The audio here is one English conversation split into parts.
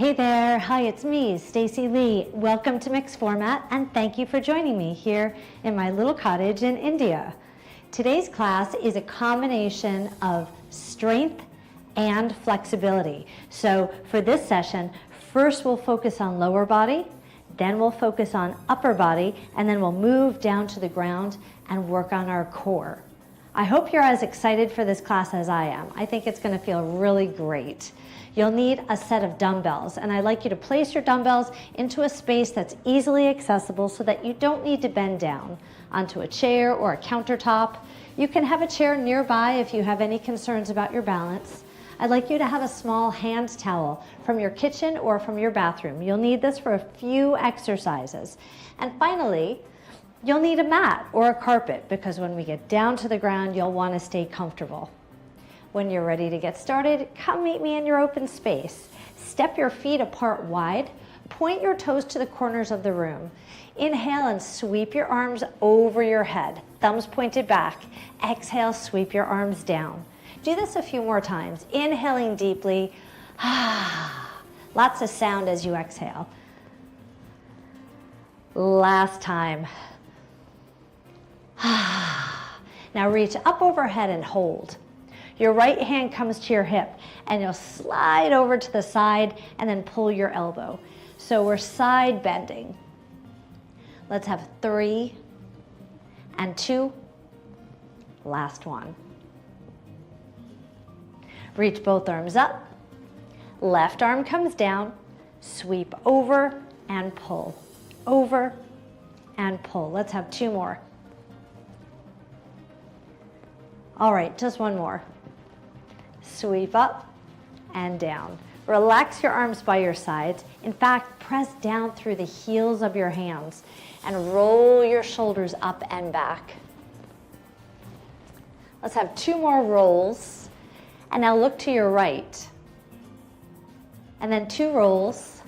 Hey there, hi, it's me, Stacey Lei. Welcome to Mixed Format, and thank you for joining me here in my little cottage in India. Today's class is a combination of strength and flexibility. So for this session, first we'll focus on lower body, then we'll focus on upper body, and then we'll move down to the ground and work on our core. I hope you're as excited for this class as I am. I think it's going to feel really great. You'll need a set of dumbbells, and I'd like you to place your dumbbells into a space that's easily accessible so that you don't need to bend down onto a chair or a countertop. You can have a chair nearby if you have any concerns about your balance. I'd like you to have a small hand towel from your kitchen or from your bathroom. You'll need this for a few exercises. And finally, you'll need a mat or a carpet because when we get down to the ground, you'll want to stay comfortable. When you're ready to get started, come meet me in your open space. Step your feet apart wide. Point your toes to the corners of the room. Inhale and sweep your arms over your head. Thumbs pointed back. Exhale, sweep your arms down. Do this a few more times. Inhaling deeply. Lots of sound as you exhale. Last time. Now reach up overhead and hold. Your right hand comes to your hip and you'll slide over to the side and then pull your elbow. So we're side bending. Let's have 3 and 2. Last one. Reach both arms up. Left arm comes down. Sweep over and pull. Over and pull. Let's have 2 more. All right, just one more. Sweep up and down. Relax your arms by your sides. In fact, press down through the heels of your hands and roll your shoulders up and back. Let's have 2 more rolls. And now look to your right. And then 2 rolls.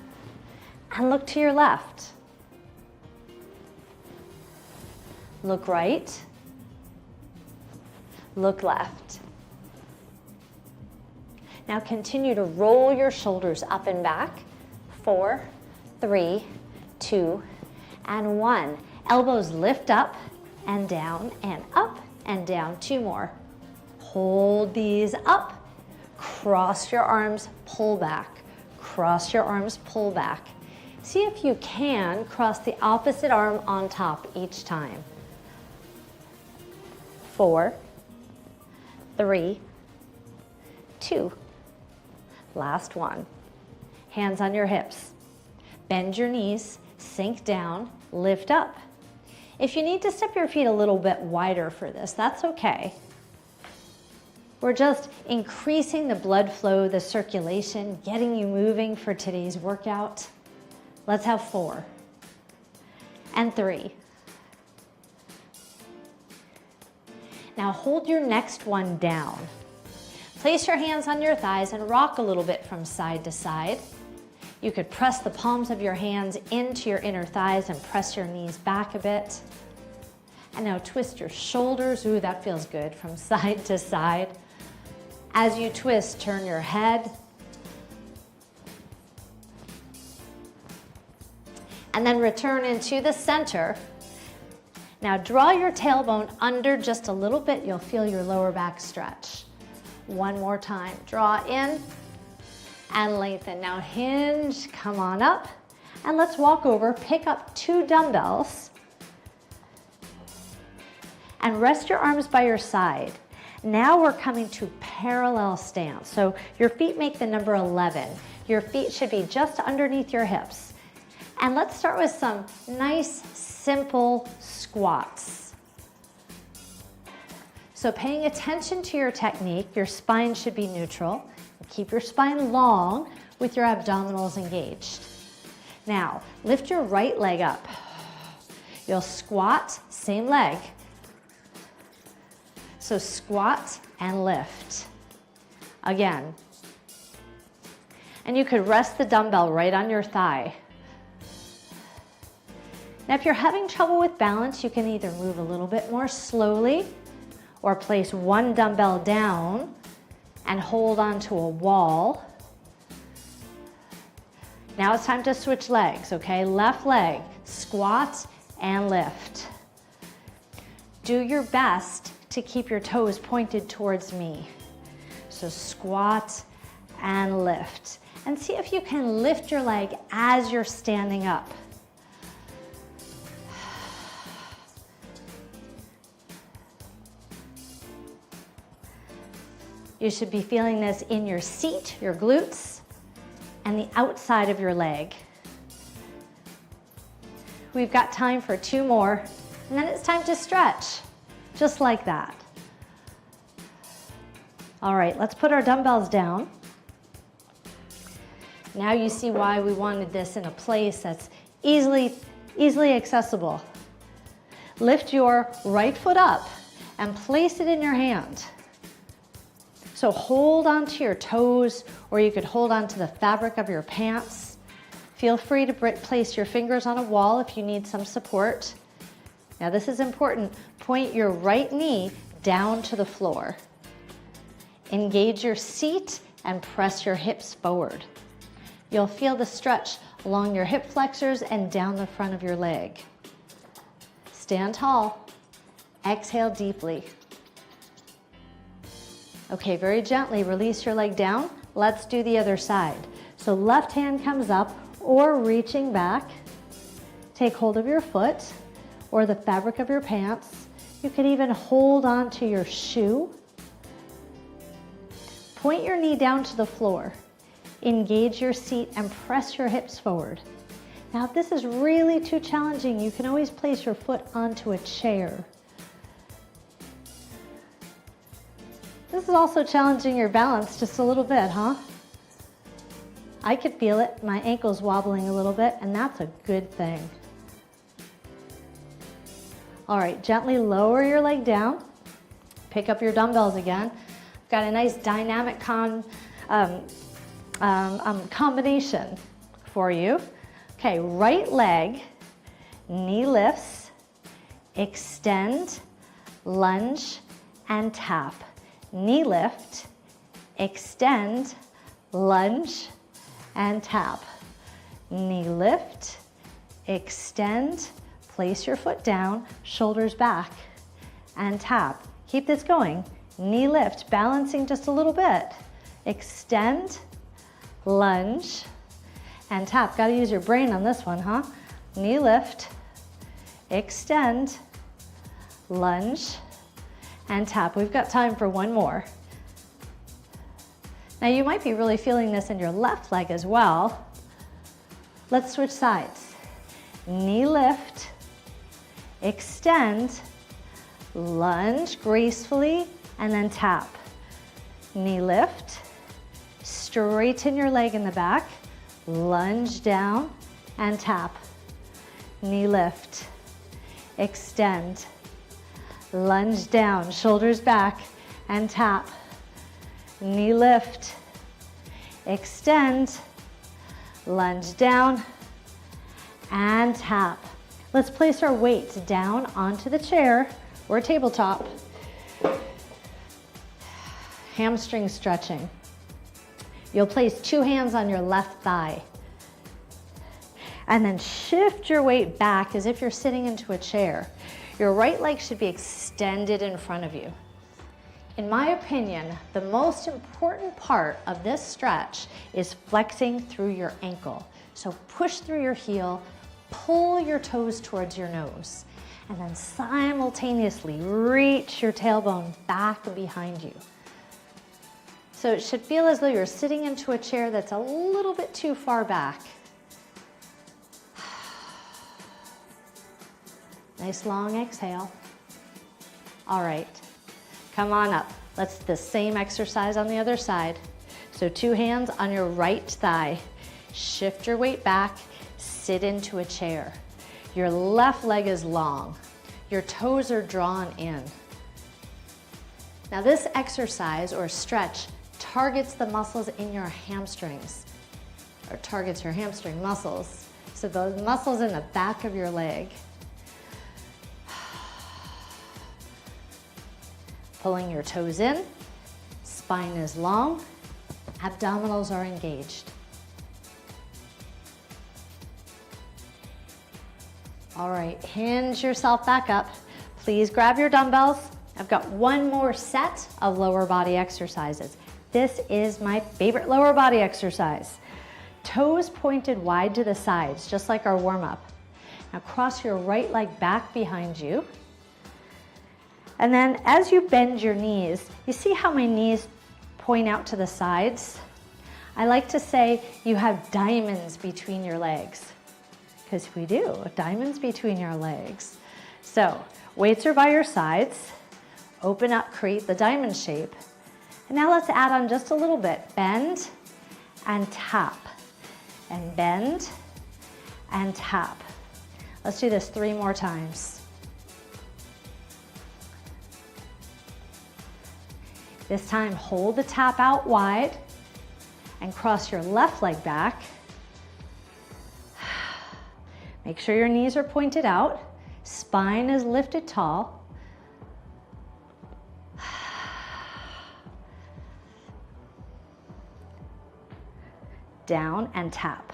And look to your left. Look right. Look left. Now continue to roll your shoulders up and back. 4, 3, 2, and 1. Elbows lift up and down and up and down. 2 more. Hold these up. Cross your arms, pull back. Cross your arms, pull back. See if you can cross the opposite arm on top each time. 4, 3, 2. Last one. Hands on your hips. Bend your knees, sink down, lift up. If you need to step your feet a little bit wider for this, that's okay. We're just increasing the blood flow, the circulation, getting you moving for today's workout. Let's have 4 and 3. Now hold your next one down. Place your hands on your thighs and rock a little bit from side to side. You could press the palms of your hands into your inner thighs and press your knees back a bit. And now twist your shoulders. Ooh, that feels good, from side to side. As you twist, turn your head. And then return into the center. Now draw your tailbone under just a little bit. You'll feel your lower back stretch. One more time. Draw in and lengthen. Now hinge, come on up. And let's walk over, pick up 2 dumbbells. And rest your arms by your side. Now we're coming to parallel stance. So your feet make the number 11. Your feet should be just underneath your hips. And let's start with some nice, simple squats. So paying attention to your technique, your spine should be neutral. Keep your spine long with your abdominals engaged. Now, lift your right leg up. You'll squat, same leg. So squat and lift. Again. And you could rest the dumbbell right on your thigh. Now, if you're having trouble with balance, you can either move a little bit more slowly or place 1 dumbbell down and hold onto a wall. Now it's time to switch legs, okay? Left leg, squat and lift. Do your best to keep your toes pointed towards me. So squat and lift. And see if you can lift your leg as you're standing up. You should be feeling this in your seat, your glutes, and the outside of your leg. We've got time for 2 more, and then it's time to stretch, just like that. All right, let's put our dumbbells down. Now you see why we wanted this in a place that's easily accessible. Lift your right foot up and place it in your hand. So hold onto your toes, or you could hold onto the fabric of your pants. Feel free to place your fingers on a wall if you need some support. Now this is important. Point your right knee down to the floor. Engage your seat and press your hips forward. You'll feel the stretch along your hip flexors and down the front of your leg. Stand tall. Exhale deeply. Okay, very gently release your leg down. Let's do the other side. So left hand comes up or reaching back. Take hold of your foot or the fabric of your pants. You could even hold on to your shoe. Point your knee down to the floor. Engage your seat and press your hips forward. Now, if this is really too challenging, you can always place your foot onto a chair. This is also challenging your balance just a little bit, huh? I could feel it. My ankle's wobbling a little bit, and that's a good thing. All right, gently lower your leg down. Pick up your dumbbells again. Got a nice dynamic combination for you. Okay, right leg, knee lifts, extend, lunge, and tap. Knee lift, extend, lunge, and tap. Knee lift, extend, place your foot down, shoulders back, and tap. Keep this going. Knee lift, balancing just a little bit. Extend, lunge, and tap. Got to use your brain on this one, huh? Knee lift, extend, lunge, and tap. We've got time for 1 more. Now you might be really feeling this in your left leg as well. Let's switch sides. Knee lift, extend, lunge gracefully, and then tap. Knee lift, straighten your leg in the back, lunge down, and tap. Knee lift, extend, lunge down, shoulders back, and tap. Knee lift, extend, lunge down, and tap. Let's place our weights down onto the chair or tabletop. Hamstring stretching. You'll place 2 hands on your left thigh. And then shift your weight back as if you're sitting into a chair. Your right leg should be extended in front of you. In my opinion, the most important part of this stretch is flexing through your ankle. So push through your heel, pull your toes towards your nose, and then simultaneously reach your tailbone back and behind you. So it should feel as though you're sitting into a chair that's a little bit too far back. Nice long exhale. All right, come on up. Let's do the same exercise on the other side. So 2 hands on your right thigh. Shift your weight back, sit into a chair. Your left leg is long. Your toes are drawn in. Now this exercise or stretch targets the muscles in your hamstrings, or targets your hamstring muscles. So those muscles in the back of your leg. Pulling your toes in, spine is long, abdominals are engaged. All right, hinge yourself back up. Please grab your dumbbells. I've got one more set of lower body exercises. This is my favorite lower body exercise. Toes pointed wide to the sides, just like our warm-up. Now cross your right leg back behind you. And then as you bend your knees, you see how my knees point out to the sides? I like to say you have diamonds between your legs, because we do, diamonds between your legs. So weights are by your sides, open up, create the diamond shape. And now let's add on just a little bit. Bend and tap, and bend and tap. Let's do this 3 more times. This time, hold the tap out wide and cross your left leg back. Make sure your knees are pointed out, spine is lifted tall. Down and tap.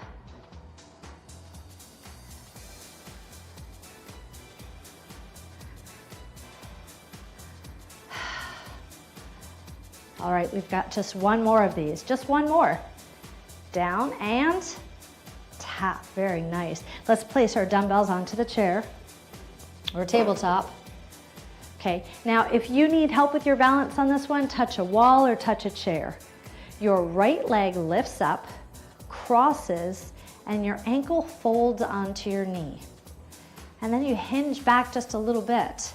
All right, we've got just one more of these, just one more. Down and tap, very nice. Let's place our dumbbells onto the chair or tabletop. Okay, now if you need help with your balance on this one, touch a wall or touch a chair. Your right leg lifts up, crosses, and your ankle folds onto your knee. And then you hinge back just a little bit.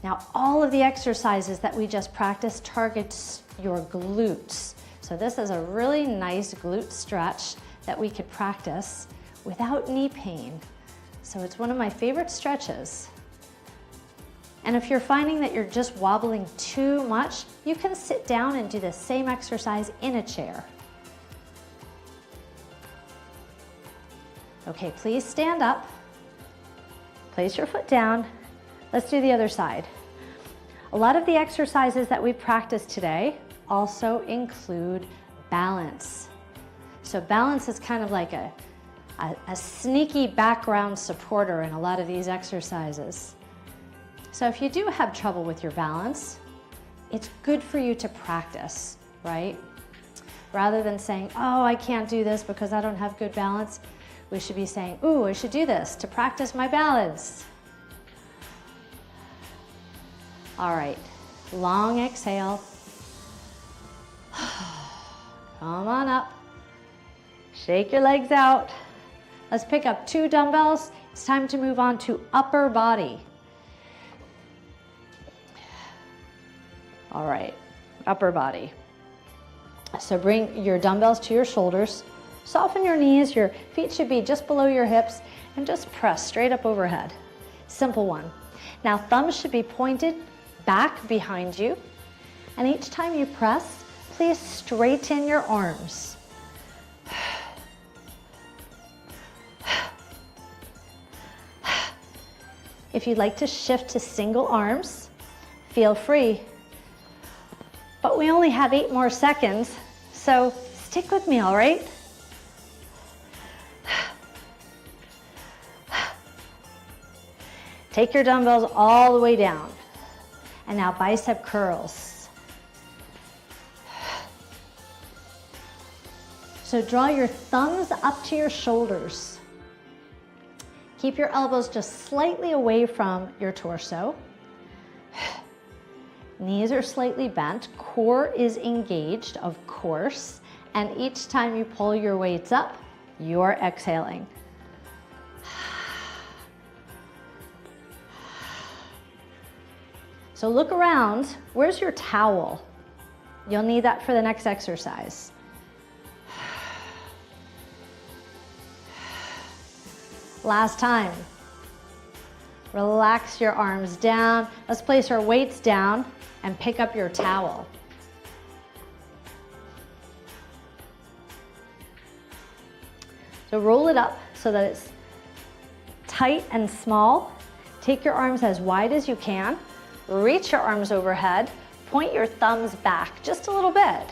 Now, all of the exercises that we just practiced targets your glutes. So this is a really nice glute stretch that we could practice without knee pain. So it's one of my favorite stretches. And if you're finding that you're just wobbling too much, you can sit down and do the same exercise in a chair. Okay, please stand up. Place your foot down. Let's do the other side. A lot of the exercises that we practiced today also include balance. So balance is kind of like a sneaky background supporter in a lot of these exercises. So if you do have trouble with your balance, it's good for you to practice, right? Rather than saying, oh, I can't do this because I don't have good balance, we should be saying, ooh, I should do this to practice my balance. All right, long exhale. Come on up. Shake your legs out. Let's pick up 2 dumbbells. It's time to move on to upper body. All right, upper body. So bring your dumbbells to your shoulders. Soften your knees. Your feet should be just below your hips, and just press straight up overhead. Simple one. Now thumbs should be pointed back behind you, and each time you press, please straighten your arms. If you'd like to shift to single arms, feel free. But we only have 8 more seconds, so stick with me, all right? Take your dumbbells all the way down. And now bicep curls. So draw your thumbs up to your shoulders. Keep your elbows just slightly away from your torso. Knees are slightly bent. Core is engaged, of course. And each time you pull your weights up, you're exhaling. So look around. Where's your towel? You'll need that for the next exercise. Last time. Relax your arms down. Let's place our weights down and pick up your towel. So roll it up so that it's tight and small. Take your arms as wide as you can. Reach your arms overhead. Point your thumbs back just a little bit.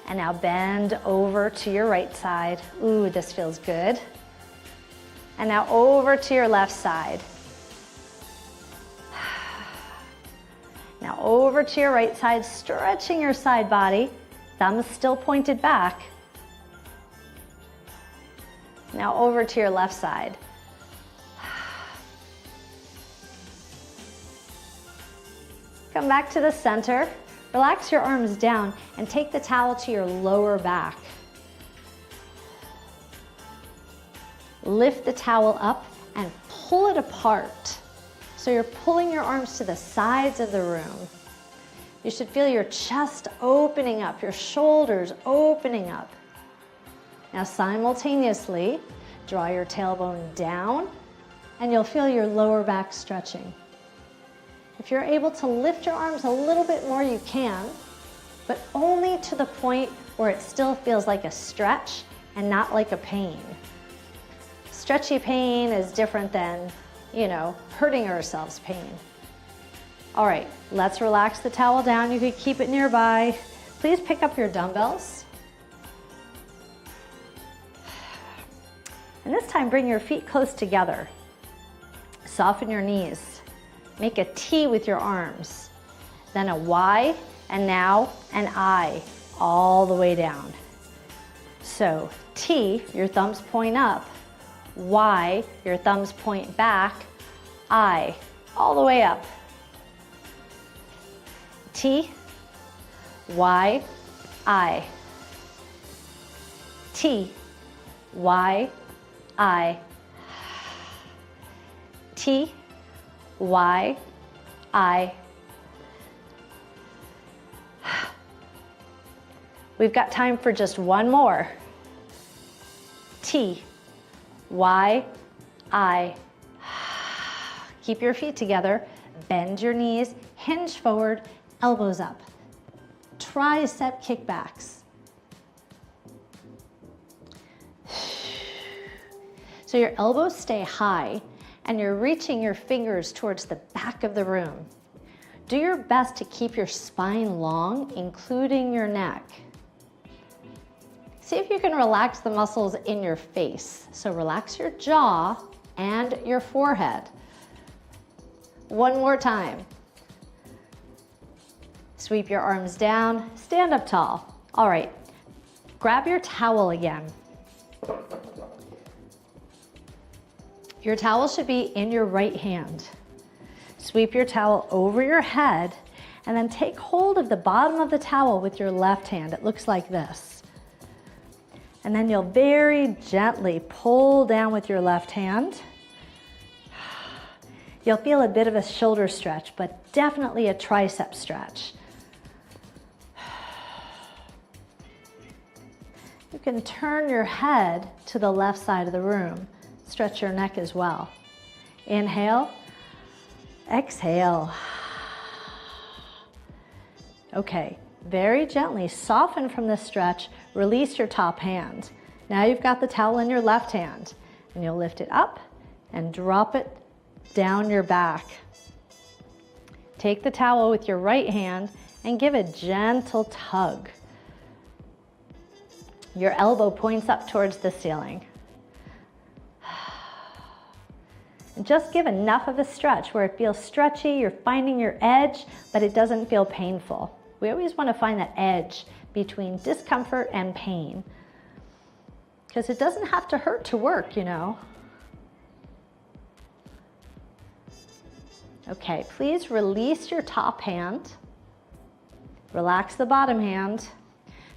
And now bend over to your right side. Ooh, this feels good. And now over to your left side. Now over to your right side, stretching your side body. Thumbs still pointed back. Now over to your left side. Come back to the center. Relax your arms down and take the towel to your lower back. Lift the towel up and pull it apart. So you're pulling your arms to the sides of the room. You should feel your chest opening up, your shoulders opening up. Now simultaneously, draw your tailbone down and you'll feel your lower back stretching. If you're able to lift your arms a little bit more, you can, but only to the point where it still feels like a stretch and not like a pain. Stretchy pain is different than, hurting ourselves pain. All right, let's relax the towel down. You could keep it nearby. Please pick up your dumbbells. And this time, bring your feet close together. Soften your knees. Make a T with your arms. Then a Y, and now an I, all the way down. So T, your thumbs point up. Y, your thumbs point back. I, all the way up. T, Y, I. T, Y, I. T, Y, I. We've got time for just one more. T, Y, I. Keep your feet together, bend your knees, hinge forward, elbows up. Tricep kickbacks. So your elbows stay high and you're reaching your fingers towards the back of the room. Do your best to keep your spine long, including your neck. See if you can relax the muscles in your face. So relax your jaw and your forehead. One more time. Sweep your arms down, stand up tall. All right, grab your towel again. Your towel should be in your right hand. Sweep your towel over your head and then take hold of the bottom of the towel with your left hand. It looks like this. And then you'll very gently pull down with your left hand. You'll feel a bit of a shoulder stretch, but definitely a tricep stretch. You can turn your head to the left side of the room. Stretch your neck as well. Inhale, exhale. Okay, very gently soften from this stretch, release your top hand. Now you've got the towel in your left hand, and you'll lift it up and drop it down your back. Take the towel with your right hand and give a gentle tug. Your elbow points up towards the ceiling. And just give enough of a stretch where it feels stretchy, you're finding your edge, but it doesn't feel painful. We always want to find that edge between discomfort and pain, because it doesn't have to hurt to work, Okay, please release your top hand. Relax the bottom hand.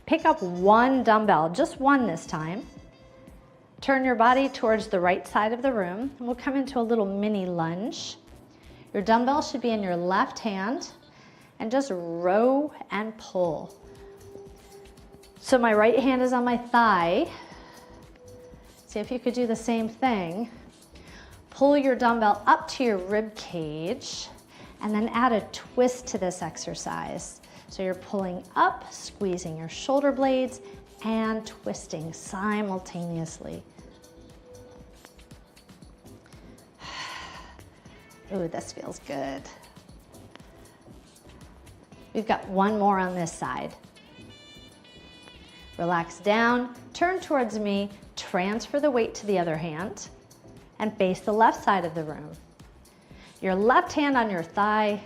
Pick up one dumbbell, just one this time. Turn your body towards the right side of the room, and we'll come into a little mini lunge. Your dumbbell should be in your left hand, and just row and pull. So my right hand is on my thigh. See if you could do the same thing. Pull your dumbbell up to your rib cage, and then add a twist to this exercise. So you're pulling up, squeezing your shoulder blades, and twisting simultaneously. Ooh, this feels good. We've got one more on this side. Relax down, turn towards me, transfer the weight to the other hand, and face the left side of the room. Your left hand on your thigh,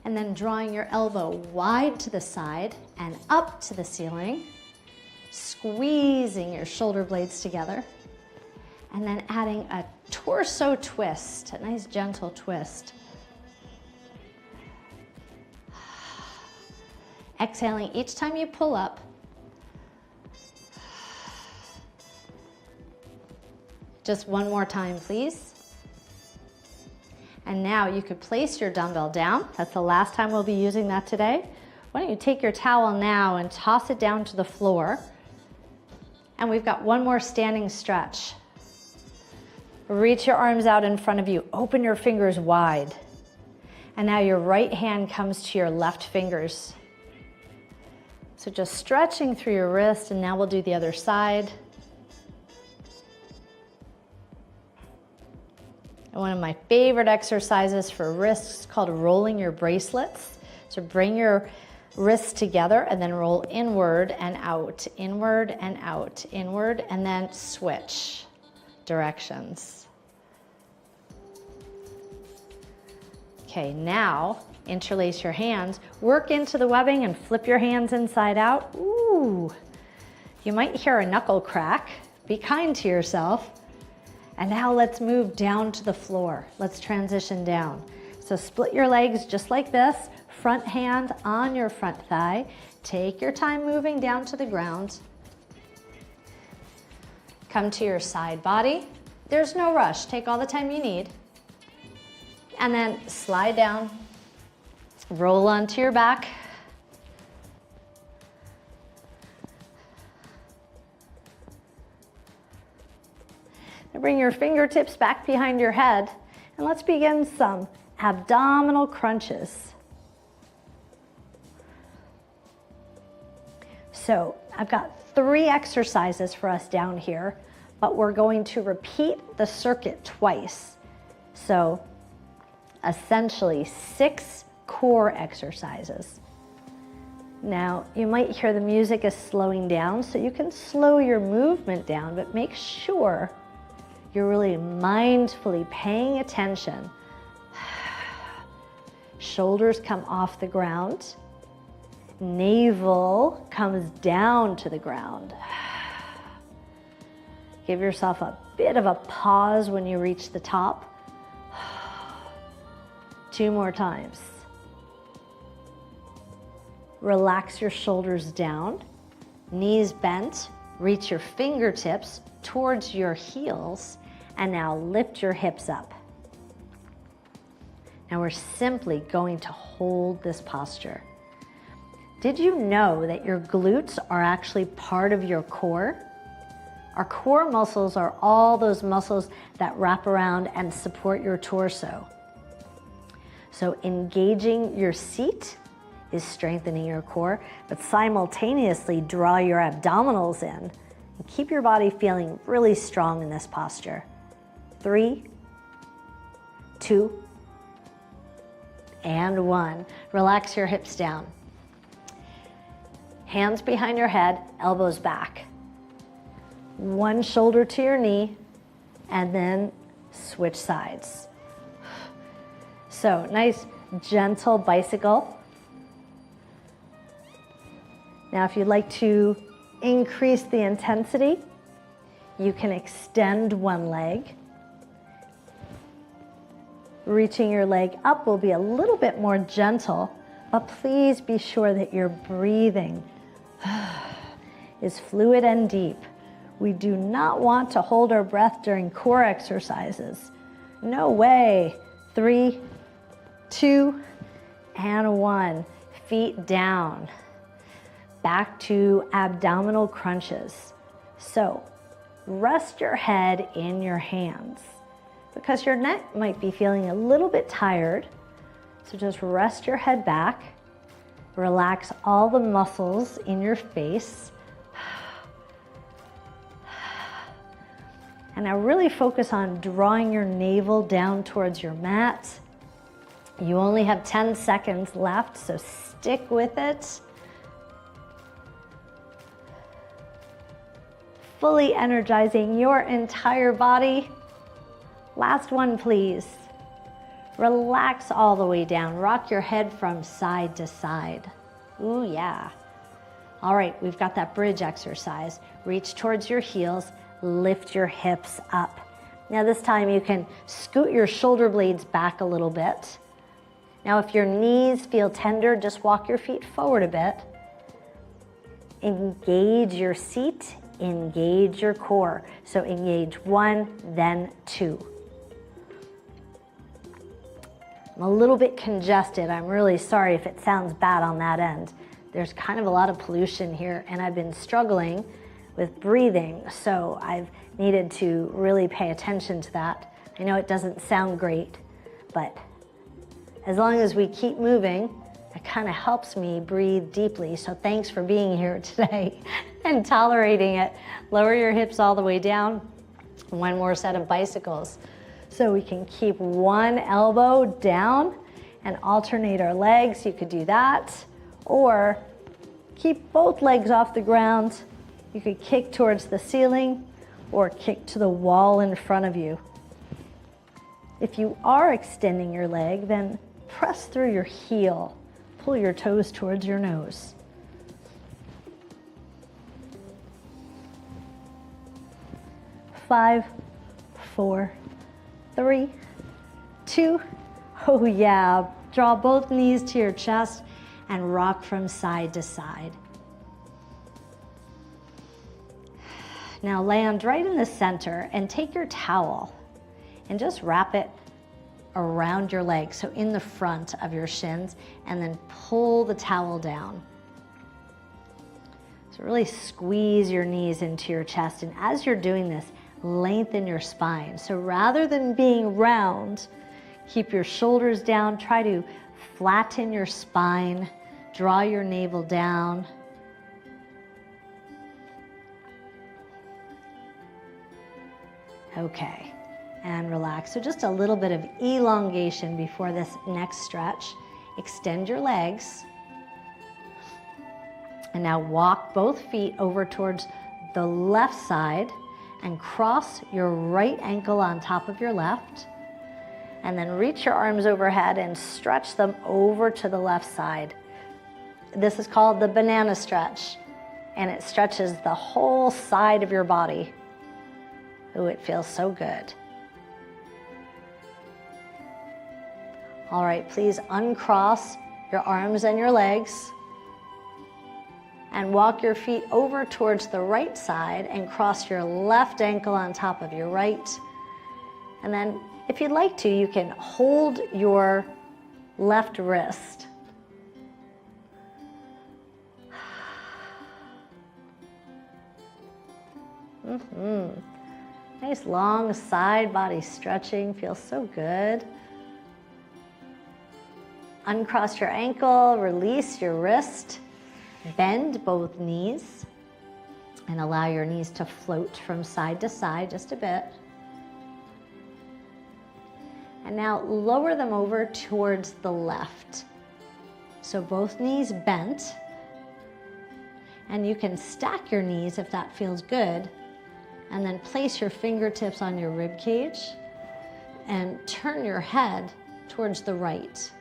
and then drawing your elbow wide to the side and up to the ceiling, squeezing your shoulder blades together, and then adding a torso twist, a nice gentle twist. Exhaling each time you pull up. Just one more time, please. And now you could place your dumbbell down. That's the last time we'll be using that today. Why don't you take your towel now and toss it down to the floor. And we've got one more standing stretch. Reach your arms out in front of you. Open your fingers wide. And now your right hand comes to your left fingers. So just stretching through your wrist, and now we'll do the other side. And one of my favorite exercises for wrists is called rolling your bracelets. So bring your wrists together and then roll inward and out, inward and out, inward, and then switch directions. Okay, now interlace your hands, work into the webbing and flip your hands inside out. Ooh, you might hear a knuckle crack. Be kind to yourself. And now let's move down to the floor. Let's transition down. So split your legs just like this, front hand on your front thigh. Take your time moving down to the ground. Come to your side body. There's no rush, take all the time you need. And then slide down. Roll onto your back. Now bring your fingertips back behind your head, and let's begin some abdominal crunches. So I've got 3 exercises for us down here, but we're going to repeat the circuit twice. So essentially 6 core exercises. Now, you might hear the music is slowing down, so you can slow your movement down, but make sure you're really mindfully paying attention. Shoulders come off the ground. Navel comes down to the ground. Give yourself a bit of a pause when you reach the top. 2 more times. Relax your shoulders down, knees bent, reach your fingertips towards your heels, and now lift your hips up. Now we're simply going to hold this posture. Did you know that your glutes are actually part of your core? Our core muscles are all those muscles that wrap around and support your torso. So engaging your seat is strengthening your core, but simultaneously draw your abdominals in and keep your body feeling really strong in this posture. 3, 2, and 1. Relax your hips down. Hands behind your head, elbows back. One shoulder to your knee, and then switch sides. So, nice gentle bicycle. Now, if you'd like to increase the intensity, you can extend one leg. Reaching your leg up will be a little bit more gentle, but please be sure that your breathing is fluid and deep. We do not want to hold our breath during core exercises. No way. 3, 2, and 1. Feet down. Back to abdominal crunches. So rest your head in your hands because your neck might be feeling a little bit tired. So just rest your head back. Relax all the muscles in your face. And now really focus on drawing your navel down towards your mat. You only have 10 seconds left, so stick with it. Fully energizing your entire body. Last one, please. Relax all the way down. Rock your head from side to side. Ooh, yeah. All right, we've got that bridge exercise. Reach towards your heels, lift your hips up. Now this time you can scoot your shoulder blades back a little bit. Now if your knees feel tender, just walk your feet forward a bit. Engage your seat, engage your core. So engage 1, then 2. I'm a little bit congested. I'm really sorry if it sounds bad on that end. There's kind of a lot of pollution here, and I've been struggling with breathing, so I've needed to really pay attention to that. I know it doesn't sound great, but as long as we keep moving, it kind of helps me breathe deeply. So thanks for being here today and tolerating it. Lower your hips all the way down. One more set of bicycles. So we can keep one elbow down and alternate our legs. You could do that, or keep both legs off the ground. You could kick towards the ceiling or kick to the wall in front of you. If you are extending your leg, then press through your heel. Pull your toes towards your nose. Five, 4, 3, 2, oh yeah. Draw both knees to your chest and rock from side to side. Now land right in the center and take your towel and just wrap it around your legs, so in the front of your shins, and then pull the towel down. So really squeeze your knees into your chest, and as you're doing this, lengthen your spine. So rather than being round, keep your shoulders down, try to flatten your spine, draw your navel down. Okay, and relax. So just a little bit of elongation before this next stretch. Extend your legs. And now walk both feet over towards the left side and cross your right ankle on top of your left. And then reach your arms overhead and stretch them over to the left side. This is called the banana stretch, and it stretches the whole side of your body. Ooh, it feels so good. All right, please uncross your arms and your legs and walk your feet over towards the right side and cross your left ankle on top of your right. And then if you'd like to, you can hold your left wrist. Nice long side body stretching, feels so good. Uncross your ankle, release your wrist, bend both knees, and allow your knees to float from side to side just a bit. And now lower them over towards the left. So both knees bent, and you can stack your knees if that feels good, and then place your fingertips on your rib cage and turn your head towards the right.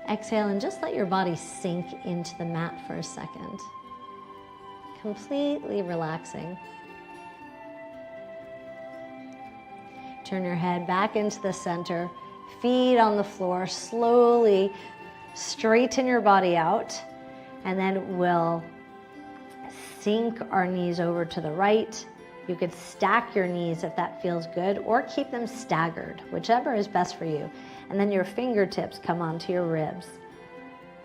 Exhale and just let your body sink into the mat for a second. Completely relaxing. Turn your head back into the center, feet on the floor, slowly straighten your body out, and then we'll sink our knees over to the right. You could stack your knees if that feels good, or keep them staggered, whichever is best for you. And then your fingertips come onto your ribs.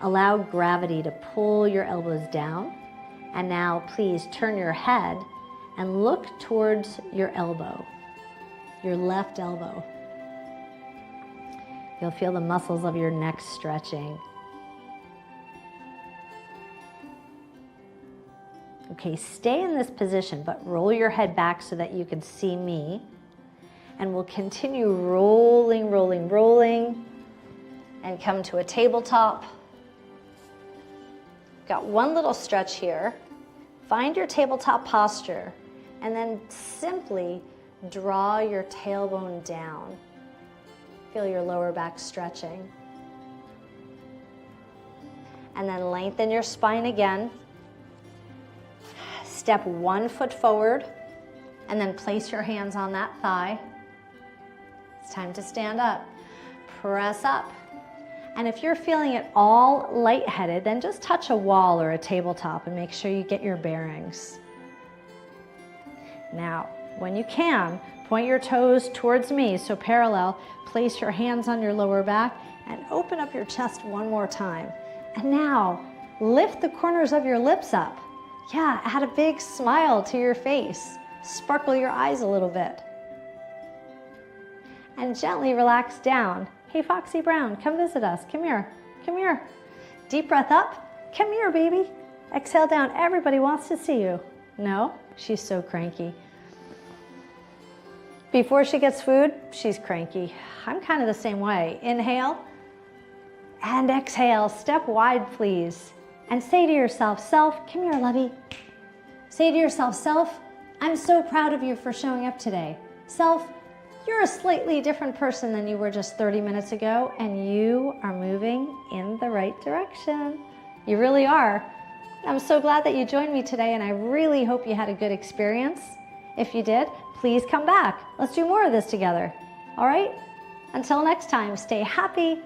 Allow gravity to pull your elbows down. And now please turn your head and look towards your elbow, your left elbow. You'll feel the muscles of your neck stretching. Okay, stay in this position, but roll your head back so that you can see me. And we'll continue rolling, rolling, rolling, and come to a tabletop. Got one little stretch here. Find your tabletop posture And then simply draw your tailbone down. Feel your lower back stretching. And then lengthen your spine again. Step 1 foot forward, and then place your hands on that thigh. It's time to stand up. Press up. And if you're feeling at all lightheaded, then just touch a wall or a tabletop and make sure you get your bearings. Now, when you can, point your toes towards me, so parallel. Place your hands on your lower back and open up your chest one more time. And now, lift the corners of your lips up. Yeah, add a big smile to your face. Sparkle your eyes a little bit. And gently relax down. Hey, Foxy Brown, come visit us. Come here. Come here. Deep breath up. Come here, baby. Exhale down. Everybody wants to see you. No, she's so cranky. Before she gets food, she's cranky. I'm kind of the same way. Inhale and exhale. Step wide, please. And say to yourself, self, come here, lovey. Say to yourself, self, I'm so proud of you for showing up today. Self, you're a slightly different person than you were just 30 minutes ago, and you are moving in the right direction. You really are. I'm so glad that you joined me today, and I really hope you had a good experience. If you did, please come back. Let's do more of this together. All right? Until next time, stay happy,